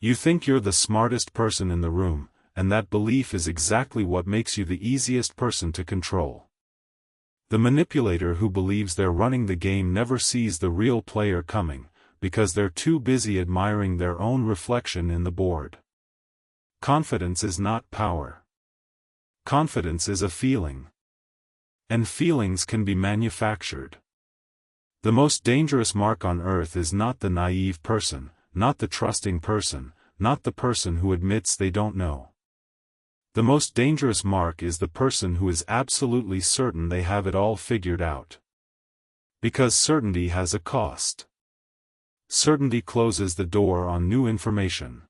You think you're the smartest person in the room, and that belief is exactly what makes you the easiest person to control. The manipulator who believes they're running the game never sees the real player coming, because they're too busy admiring their own reflection in the board. Confidence is not power. Confidence is a feeling. And feelings can be manufactured. The most dangerous mark on earth is not the naive person, not the trusting person, not the person who admits they don't know. The most dangerous mark is the person who is absolutely certain they have it all figured out. Because certainty has a cost. Certainty closes the door on new information.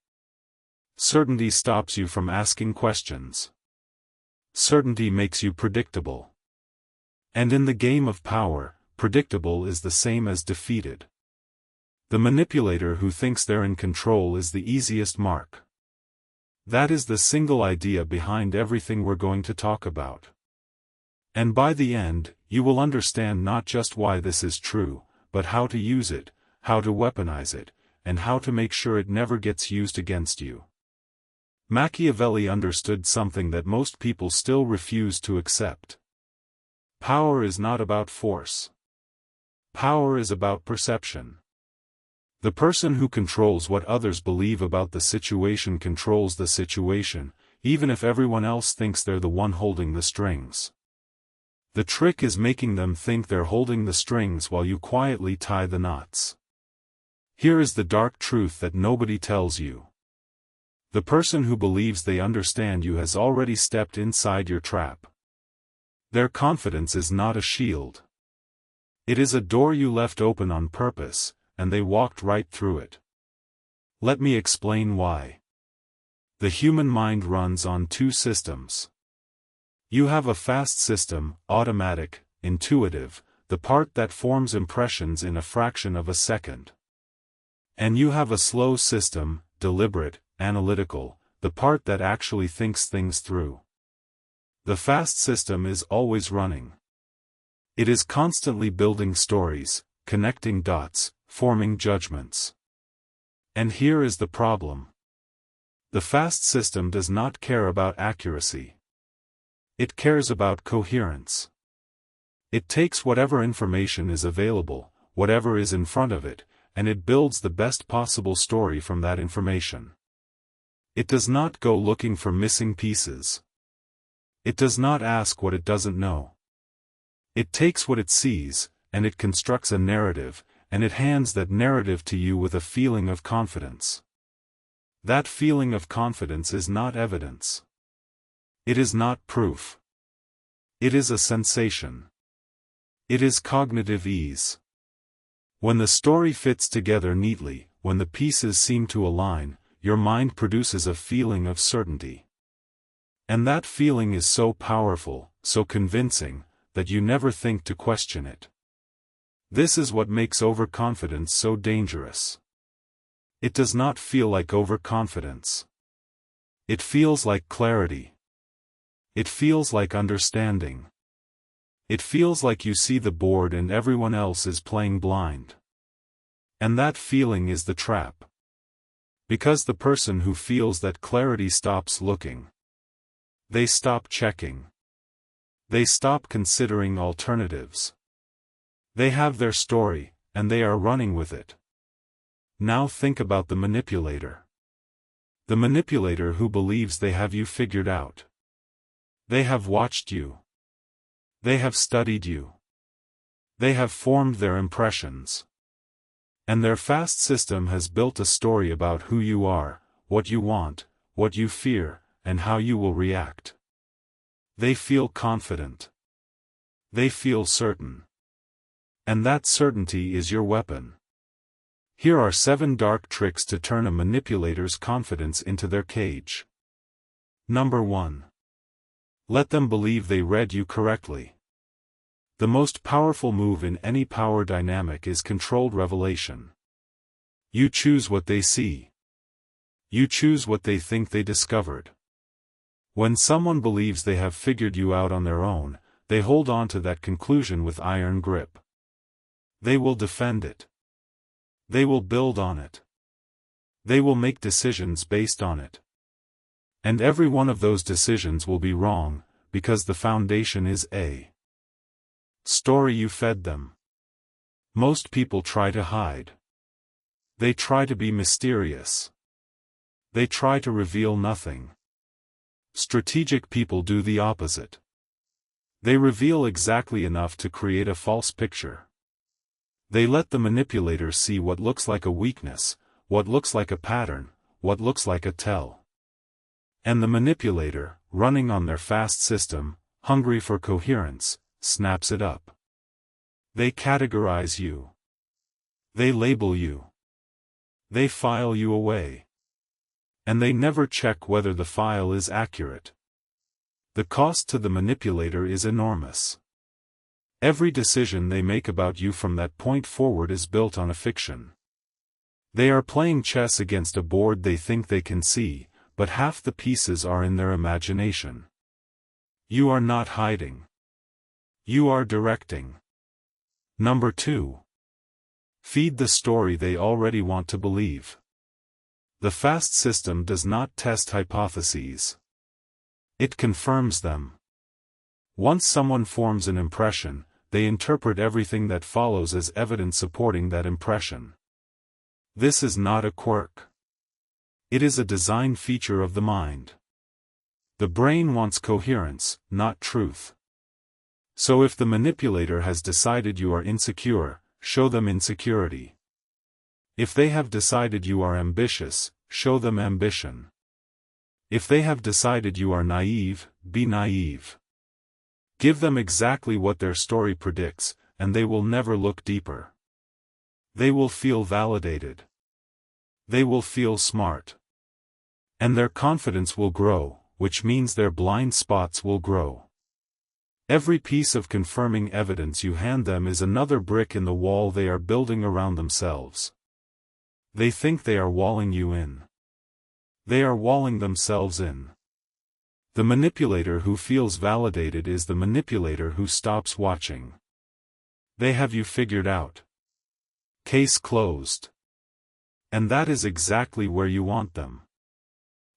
Certainty stops you from asking questions. Certainty makes you predictable. And in the game of power, predictable is the same as defeated. The manipulator who thinks they're in control is the easiest mark. That is the single idea behind everything we're going to talk about. And by the end, you will understand not just why this is true, but how to use it, how to weaponize it, and how to make sure it never gets used against you. Machiavelli understood something that most people still refuse to accept. Power is not about force. Power is about perception. The person who controls what others believe about the situation controls the situation, even if everyone else thinks they're the one holding the strings. The trick is making them think they're holding the strings while you quietly tie the knots. Here is the dark truth that nobody tells you. The person who believes they understand you has already stepped inside your trap. Their confidence is not a shield. It is a door you left open on purpose, and they walked right through it. Let me explain why. The human mind runs on two systems. You have a fast system, automatic, intuitive, the part that forms impressions in a fraction of a second. And you have a slow system, deliberate, analytical, the part that actually thinks things through. The fast system is always running. It is constantly building stories, connecting dots, forming judgments. And here is the problem. The fast system does not care about accuracy. It cares about coherence. It takes whatever information is available, whatever is in front of it, and it builds the best possible story from that information. It does not go looking for missing pieces. It does not ask what it doesn't know. It takes what it sees, and it constructs a narrative, and it hands that narrative to you with a feeling of confidence. That feeling of confidence is not evidence. It is not proof. It is a sensation. It is cognitive ease. When the story fits together neatly, when the pieces seem to align, your mind produces a feeling of certainty. And that feeling is so powerful, so convincing, that you never think to question it. This is what makes overconfidence so dangerous. It does not feel like overconfidence. It feels like clarity. It feels like understanding. It feels like you see the board and everyone else is playing blind. And that feeling is the trap. Because the person who feels that clarity stops looking. They stop checking. They stop considering alternatives. They have their story, and they are running with it. Now think about the manipulator. The manipulator who believes they have you figured out. They have watched you. They have studied you. They have formed their impressions. And their fast system has built a story about who you are, what you want, what you fear, and how you will react. They feel confident. They feel certain. And that certainty is your weapon. Here are 7 dark tricks to turn a manipulator's confidence into their cage. Number 1. Let them believe they read you correctly. The most powerful move in any power dynamic is controlled revelation. You choose what they see. You choose what they think they discovered. When someone believes they have figured you out on their own, they hold on to that conclusion with iron grip. They will defend it. They will build on it. They will make decisions based on it. And every one of those decisions will be wrong, because the foundation is a story you fed them. Most people try to hide. They try to be mysterious. They try to reveal nothing. Strategic people do the opposite. They reveal exactly enough to create a false picture. They let the manipulator see what looks like a weakness, what looks like a pattern, what looks like a tell. And the manipulator, running on their fast system, hungry for coherence, snaps it up. They categorize you. They label you. They file you away. And they never check whether the file is accurate. The cost to the manipulator is enormous. Every decision they make about you from that point forward is built on a fiction. They are playing chess against a board they think they can see, but half the pieces are in their imagination. You are not hiding. You are directing. Number 2. Feed the story they already want to believe. The fast system does not test hypotheses. It confirms them. Once someone forms an impression, they interpret everything that follows as evidence supporting that impression. This is not a quirk. It is a design feature of the mind. The brain wants coherence, not truth. So if the manipulator has decided you are insecure, show them insecurity. If they have decided you are ambitious, show them ambition. If they have decided you are naive, be naive. Give them exactly what their story predicts, and they will never look deeper. They will feel validated. They will feel smart. And their confidence will grow, which means their blind spots will grow. Every piece of confirming evidence you hand them is another brick in the wall they are building around themselves. They think they are walling you in. They are walling themselves in. The manipulator who feels validated is the manipulator who stops watching. They have you figured out. Case closed. And that is exactly where you want them.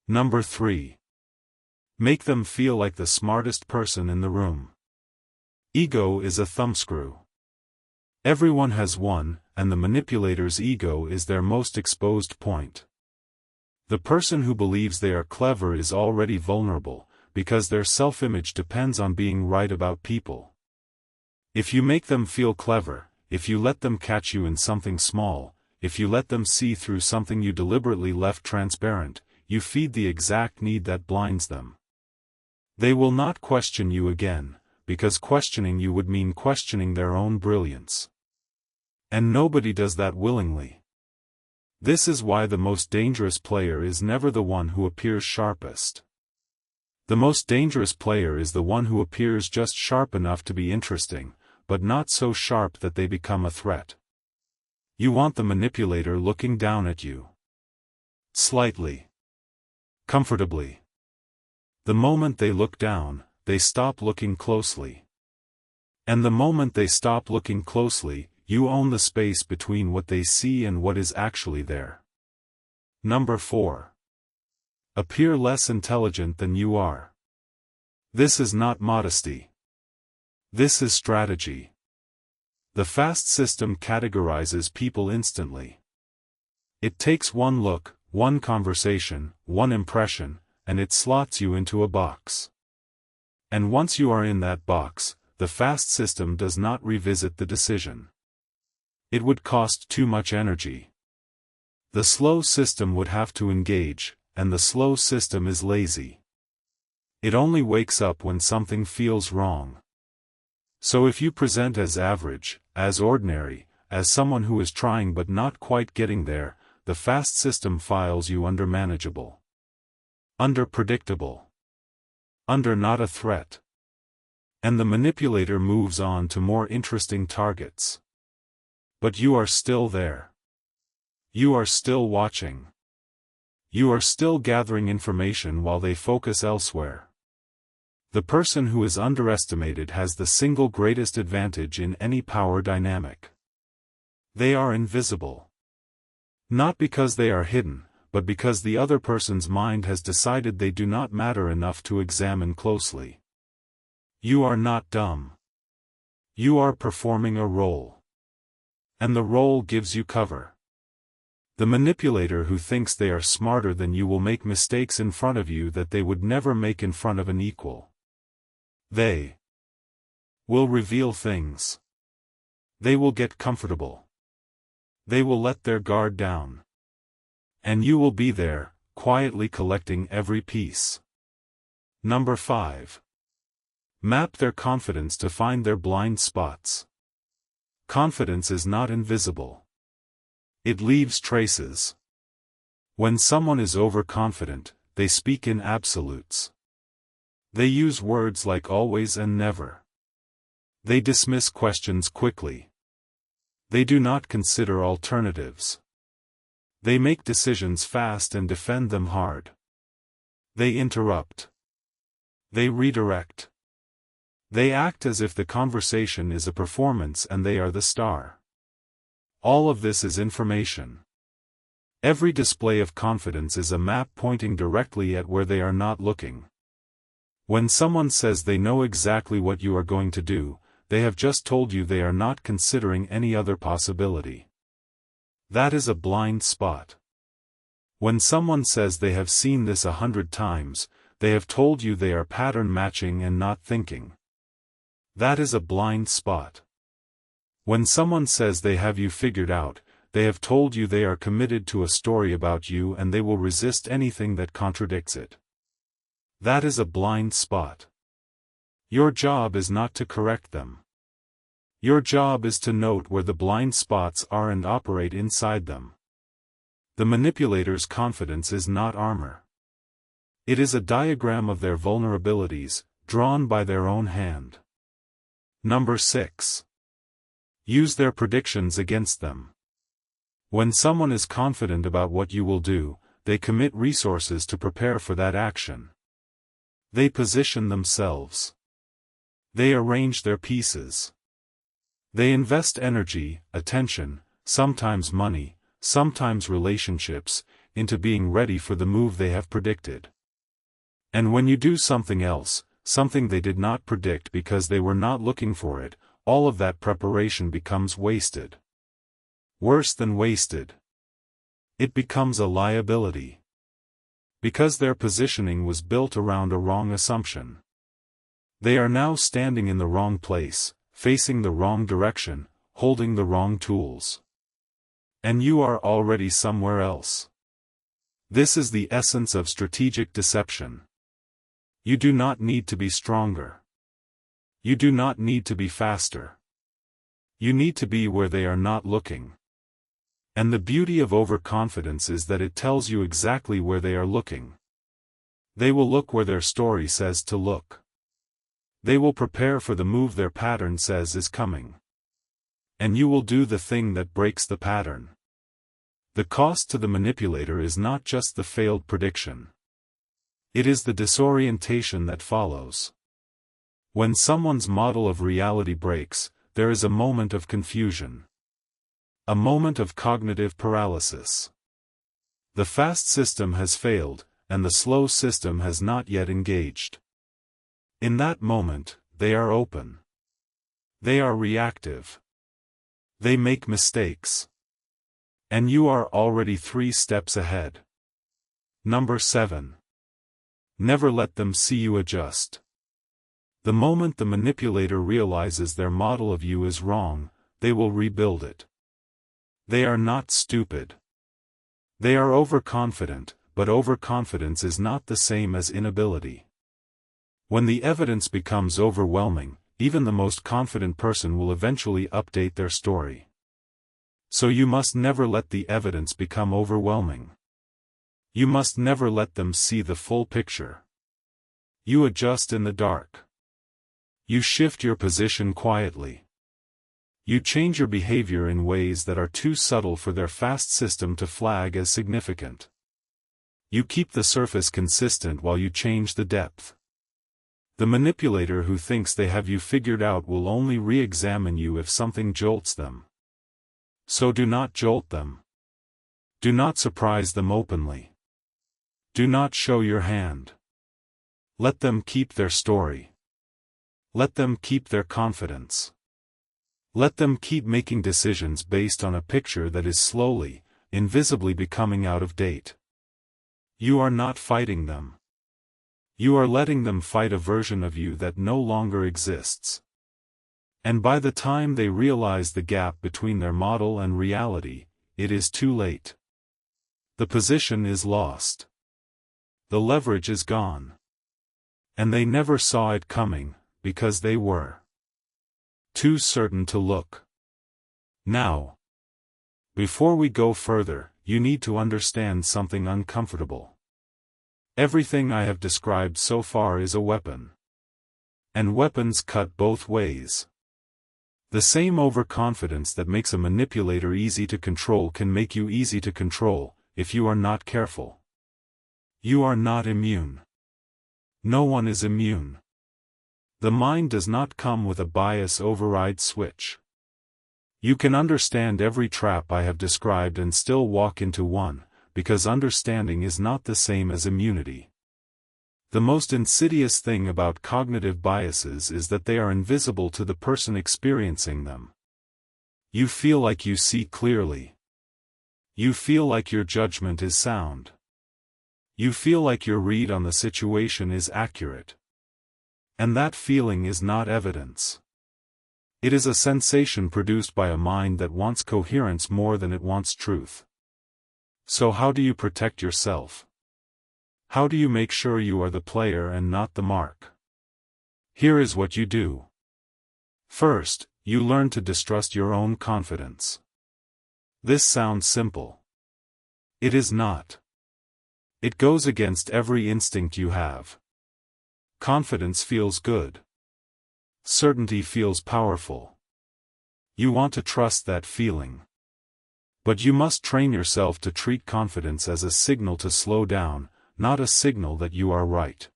Number 3. Make them feel like the smartest person in the room. Ego is a thumbscrew. Everyone has one, and the manipulator's ego is their most exposed point. The person who believes they are clever is already vulnerable, because their self-image depends on being right about people. If you make them feel clever, if you let them catch you in something small, if you let them see through something you deliberately left transparent, you feed the exact need that blinds them. They will not question you again, because questioning you would mean questioning their own brilliance. And nobody does that willingly. This is why the most dangerous player is never the one who appears sharpest. The most dangerous player is the one who appears just sharp enough to be interesting, but not so sharp that they become a threat. You want the manipulator looking down at you. Slightly. Comfortably. The moment they look down, they stop looking closely. And the moment they stop looking closely, you own the space between what they see and what is actually there. Number 4. Appear less intelligent than you are. This is not modesty. This is strategy. The fast system categorizes people instantly. It takes one look, one conversation, one impression, and it slots you into a box. And once you are in that box, the fast system does not revisit the decision. It would cost too much energy. The slow system would have to engage, and the slow system is lazy. It only wakes up when something feels wrong. So if you present as average, as ordinary, as someone who is trying but not quite getting there, the fast system files you under manageable. Under predictable. Under not a threat. And the manipulator moves on to more interesting targets. But you are still there. You are still watching. You are still gathering information while they focus elsewhere. The person who is underestimated has the single greatest advantage in any power dynamic. They are invisible. Not because they are hidden, but because the other person's mind has decided they do not matter enough to examine closely. You are not dumb. You are performing a role. And the role gives you cover. The manipulator who thinks they are smarter than you will make mistakes in front of you that they would never make in front of an equal. They will reveal things. They will get comfortable. They will let their guard down. And you will be there, quietly collecting every piece. Number 5. Map their confidence to find their blind spots. Confidence is not invisible. It leaves traces. When someone is overconfident, they speak in absolutes. They use words like always and never. They dismiss questions quickly. They do not consider alternatives. They make decisions fast and defend them hard. They interrupt. They redirect. They act as if the conversation is a performance and they are the star. All of this is information. Every display of confidence is a map pointing directly at where they are not looking. When someone says they know exactly what you are going to do, they have just told you they are not considering any other possibility. That is a blind spot. When someone says they have seen this 100 times, they have told you they are pattern matching and not thinking. That is a blind spot. When someone says they have you figured out, they have told you they are committed to a story about you and they will resist anything that contradicts it. That is a blind spot. Your job is not to correct them. Your job is to note where the blind spots are and operate inside them. The manipulator's confidence is not armor. It is a diagram of their vulnerabilities, drawn by their own hand. Number 6. Use their predictions against them. When someone is confident about what you will do, they commit resources to prepare for that action. They position themselves. They arrange their pieces. They invest energy, attention, sometimes money, sometimes relationships, into being ready for the move they have predicted. And when you do something else, something they did not predict because they were not looking for it, all of that preparation becomes wasted. Worse than wasted. It becomes a liability. Because their positioning was built around a wrong assumption. They are now standing in the wrong place, facing the wrong direction, holding the wrong tools. And you are already somewhere else. This is the essence of strategic deception. You do not need to be stronger. You do not need to be faster. You need to be where they are not looking. And the beauty of overconfidence is that it tells you exactly where they are looking. They will look where their story says to look. They will prepare for the move their pattern says is coming. And you will do the thing that breaks the pattern. The cost to the manipulator is not just the failed prediction. It is the disorientation that follows. When someone's model of reality breaks, there is a moment of confusion. A moment of cognitive paralysis. The fast system has failed, and the slow system has not yet engaged. In that moment, they are open. They are reactive. They make mistakes. And you are already 3 steps ahead. Number 7. Never let them see you adjust. The moment the manipulator realizes their model of you is wrong, they will rebuild it. They are not stupid. They are overconfident, but overconfidence is not the same as inability. When the evidence becomes overwhelming, even the most confident person will eventually update their story. So you must never let the evidence become overwhelming. You must never let them see the full picture. You adjust in the dark. You shift your position quietly. You change your behavior in ways that are too subtle for their fast system to flag as significant. You keep the surface consistent while you change the depth. The manipulator who thinks they have you figured out will only re-examine you if something jolts them. So do not jolt them. Do not surprise them openly. Do not show your hand. Let them keep their story. Let them keep their confidence. Let them keep making decisions based on a picture that is slowly, invisibly becoming out of date. You are not fighting them. You are letting them fight a version of you that no longer exists. And by the time they realize the gap between their model and reality, it is too late. The position is lost. The leverage is gone. And they never saw it coming, because they were too certain to look. Now, before we go further, you need to understand something uncomfortable. Everything I have described so far is a weapon. And weapons cut both ways. The same overconfidence that makes a manipulator easy to control can make you easy to control, if you are not careful. You are not immune. No one is immune. The mind does not come with a bias override switch. You can understand every trap I have described and still walk into one, because understanding is not the same as immunity. The most insidious thing about cognitive biases is that they are invisible to the person experiencing them. You feel like you see clearly. You feel like your judgment is sound. You feel like your read on the situation is accurate. And that feeling is not evidence. It is a sensation produced by a mind that wants coherence more than it wants truth. So how do you protect yourself? How do you make sure you are the player and not the mark? Here is what you do. First, you learn to distrust your own confidence. This sounds simple. It is not. It goes against every instinct you have. Confidence feels good. Certainty feels powerful. You want to trust that feeling. But you must train yourself to treat confidence as a signal to slow down, not a signal that you are right.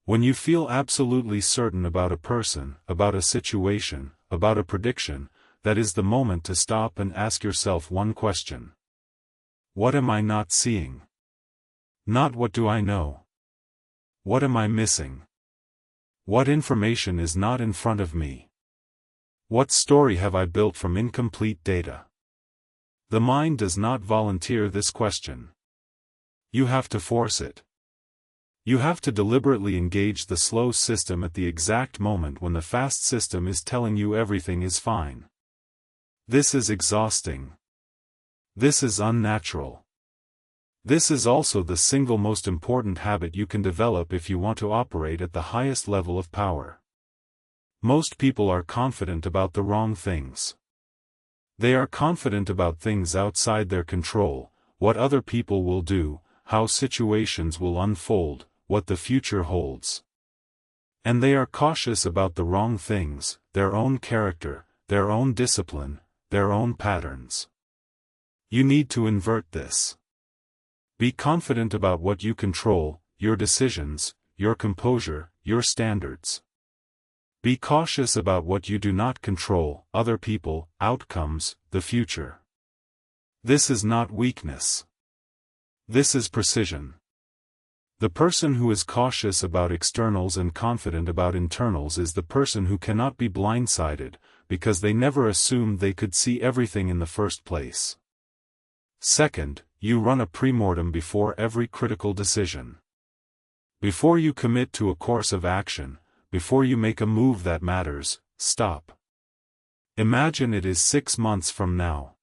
When you feel absolutely certain about a person, about a situation, about a prediction, that is the moment to stop and ask yourself one question. What am I not seeing? Not what do I know? What am I missing? What information is not in front of me? What story have I built from incomplete data? The mind does not volunteer this question. You have to force it. You have to deliberately engage the slow system at the exact moment when the fast system is telling you everything is fine. This is exhausting. This is unnatural. This is also the single most important habit you can develop if you want to operate at the highest level of power. Most people are confident about the wrong things. They are confident about things outside their control, what other people will do, how situations will unfold, what the future holds. And they are cautious about the wrong things, their own character, their own discipline, their own patterns. You need to invert this. Be confident about what you control, your decisions, your composure, your standards. Be cautious about what you do not control, other people, outcomes, the future. This is not weakness. This is precision. The person who is cautious about externals and confident about internals is the person who cannot be blindsided, because they never assumed they could see everything in the first place. Second, you run a premortem before every critical decision. Before you commit to a course of action, before you make a move that matters, stop. Imagine it is 6 months from now.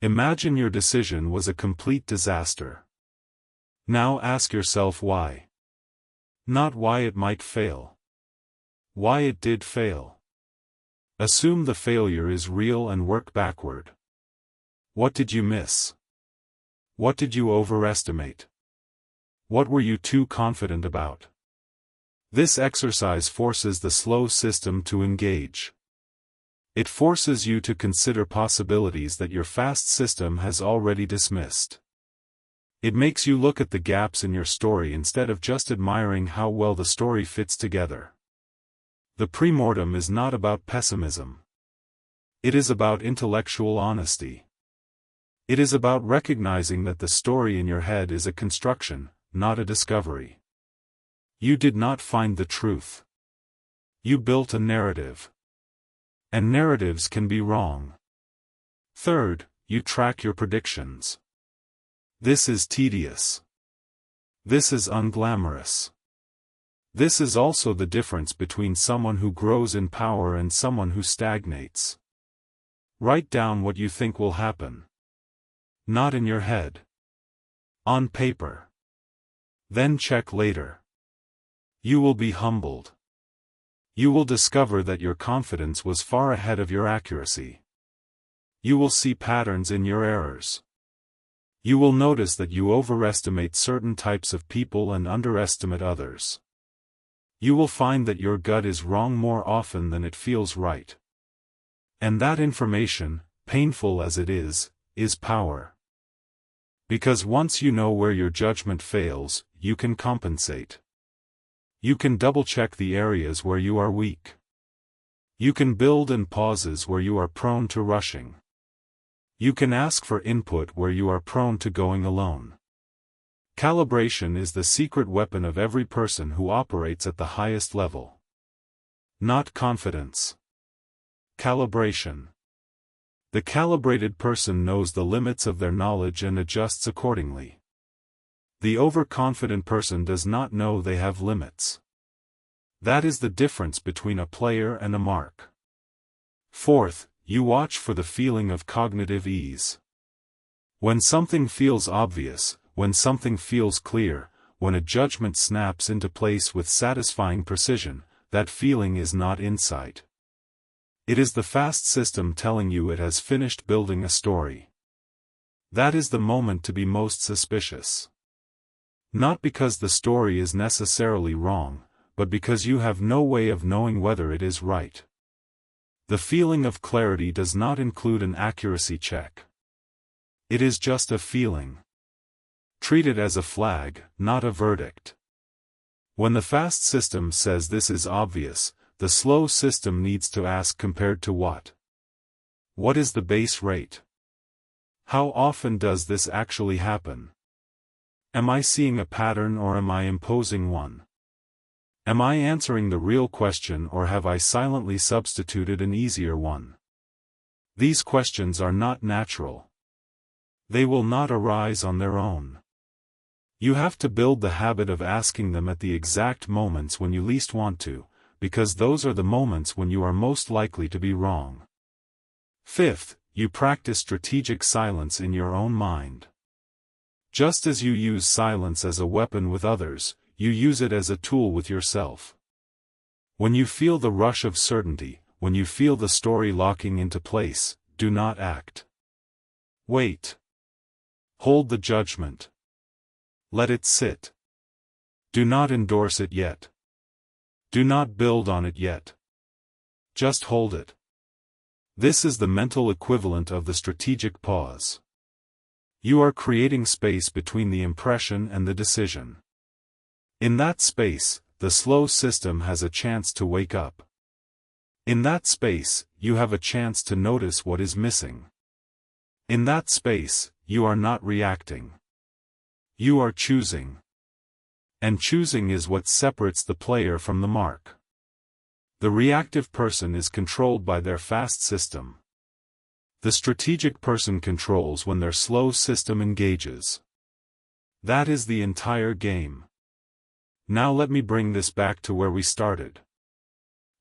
Imagine your decision was a complete disaster. Now ask yourself why. Not why it might fail. Why it did fail. Assume the failure is real and work backward. What did you miss? What did you overestimate? What were you too confident about? This exercise forces the slow system to engage. It forces you to consider possibilities that your fast system has already dismissed. It makes you look at the gaps in your story instead of just admiring how well the story fits together. The premortem is not about pessimism. It is about intellectual honesty. It is about recognizing that the story in your head is a construction, not a discovery. You did not find the truth. You built a narrative. And narratives can be wrong. Third, you track your predictions. This is tedious. This is unglamorous. This is also the difference between someone who grows in power and someone who stagnates. Write down what you think will happen. Not in your head. On paper. Then check later. You will be humbled. You will discover that your confidence was far ahead of your accuracy. You will see patterns in your errors. You will notice that you overestimate certain types of people and underestimate others. You will find that your gut is wrong more often than it feels right. And that information, painful as it is power. Because once you know where your judgment fails, you can compensate. You can double-check the areas where you are weak. You can build in pauses where you are prone to rushing. You can ask for input where you are prone to going alone. Calibration is the secret weapon of every person who operates at the highest level. Not confidence. Calibration. The calibrated person knows the limits of their knowledge and adjusts accordingly. The overconfident person does not know they have limits. That is the difference between a player and a mark. Fourth, you watch for the feeling of cognitive ease. When something feels obvious, when something feels clear, when a judgment snaps into place with satisfying precision, that feeling is not insight. It is the fast system telling you it has finished building a story. That is the moment to be most suspicious. Not because the story is necessarily wrong, but because you have no way of knowing whether it is right. The feeling of clarity does not include an accuracy check. It is just a feeling. Treat it as a flag, not a verdict. When the fast system says this is obvious, the slow system needs to ask compared to what? What is the base rate? How often does this actually happen? Am I seeing a pattern or am I imposing one? Am I answering the real question or have I silently substituted an easier one? These questions are not natural. They will not arise on their own. You have to build the habit of asking them at the exact moments when you least want to, because those are the moments when you are most likely to be wrong. Fifth, you practice strategic silence in your own mind. Just as you use silence as a weapon with others, you use it as a tool with yourself. When you feel the rush of certainty, when you feel the story locking into place, do not act. Wait. Hold the judgment. Let it sit. Do not endorse it yet. Do not build on it yet. Just hold it. This is the mental equivalent of the strategic pause. You are creating space between the impression and the decision. In that space, the slow system has a chance to wake up. In that space, you have a chance to notice what is missing. In that space, you are not reacting. You are choosing. And choosing is what separates the player from the mark. The reactive person is controlled by their fast system. The strategic person controls when their slow system engages. That is the entire game. Now let me bring this back to where we started.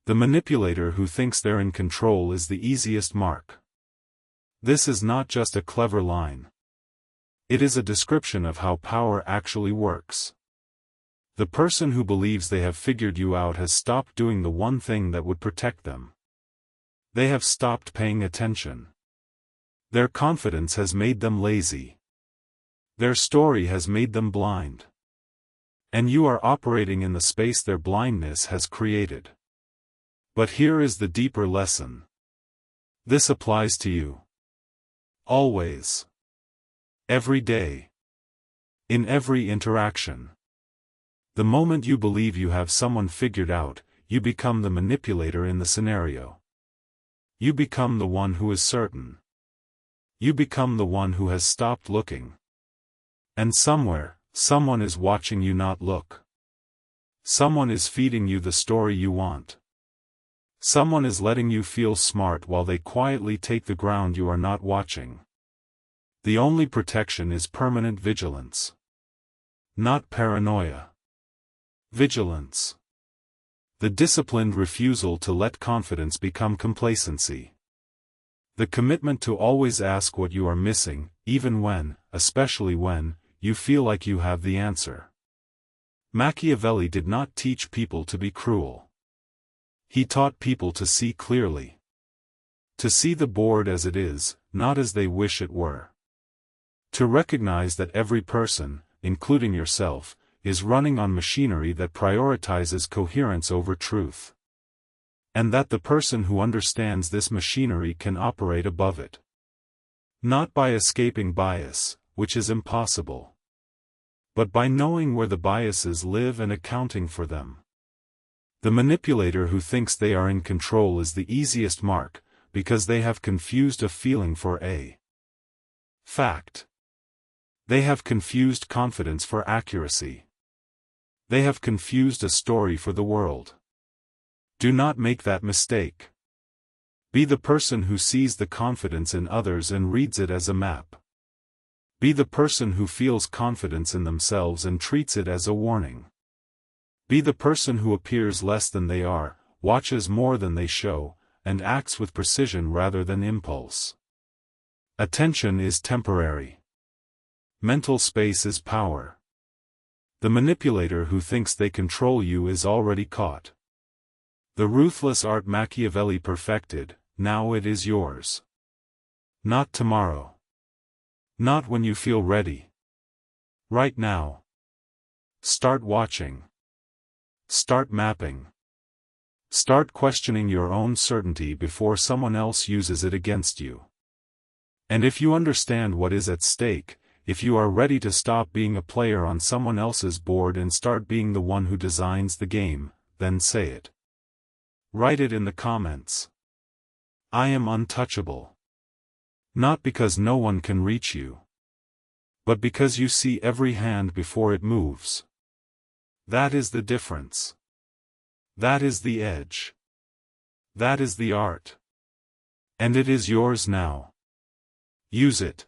The manipulator who thinks they're in control is the easiest mark. This is not just a clever line. It is a description of how power actually works. The person who believes they have figured you out has stopped doing the one thing that would protect them. They have stopped paying attention. Their confidence has made them lazy. Their story has made them blind. And you are operating in the space their blindness has created. But here is the deeper lesson. This applies to you. Always. Every day. In every interaction. The moment you believe you have someone figured out, you become the manipulator in the scenario. You become the one who is certain. You become the one who has stopped looking. And somewhere, someone is watching you not look. Someone is feeding you the story you want. Someone is letting you feel smart while they quietly take the ground you are not watching. The only protection is permanent vigilance. Not paranoia. Vigilance. The disciplined refusal to let confidence become complacency. The commitment to always ask what you are missing, even when, especially when, you feel like you have the answer. Machiavelli did not teach people to be cruel. He taught people to see clearly. To see the board as it is, not as they wish it were. To recognize that every person, including yourself, is running on machinery that prioritizes coherence over truth. And that the person who understands this machinery can operate above it. Not by escaping bias, which is impossible. But by knowing where the biases live and accounting for them. The manipulator who thinks they are in control is the easiest mark, because they have confused a feeling for a fact. They have confused confidence for accuracy. They have confused a story for the world. Do not make that mistake. Be the person who sees the confidence in others and reads it as a map. Be the person who feels confidence in themselves and treats it as a warning. Be the person who appears less than they are, watches more than they show, and acts with precision rather than impulse. Attention is temporary. Mental space is power. The manipulator who thinks they control you is already caught. The ruthless art Machiavelli perfected, now it is yours. Not tomorrow. Not when you feel ready. Right now. Start watching. Start mapping. Start questioning your own certainty before someone else uses it against you. And if you understand what is at stake, if you are ready to stop being a player on someone else's board and start being the one who designs the game, then say it. Write it in the comments. I am untouchable. Not because no one can reach you. But because you see every hand before it moves. That is the difference. That is the edge. That is the art. And it is yours now. Use it.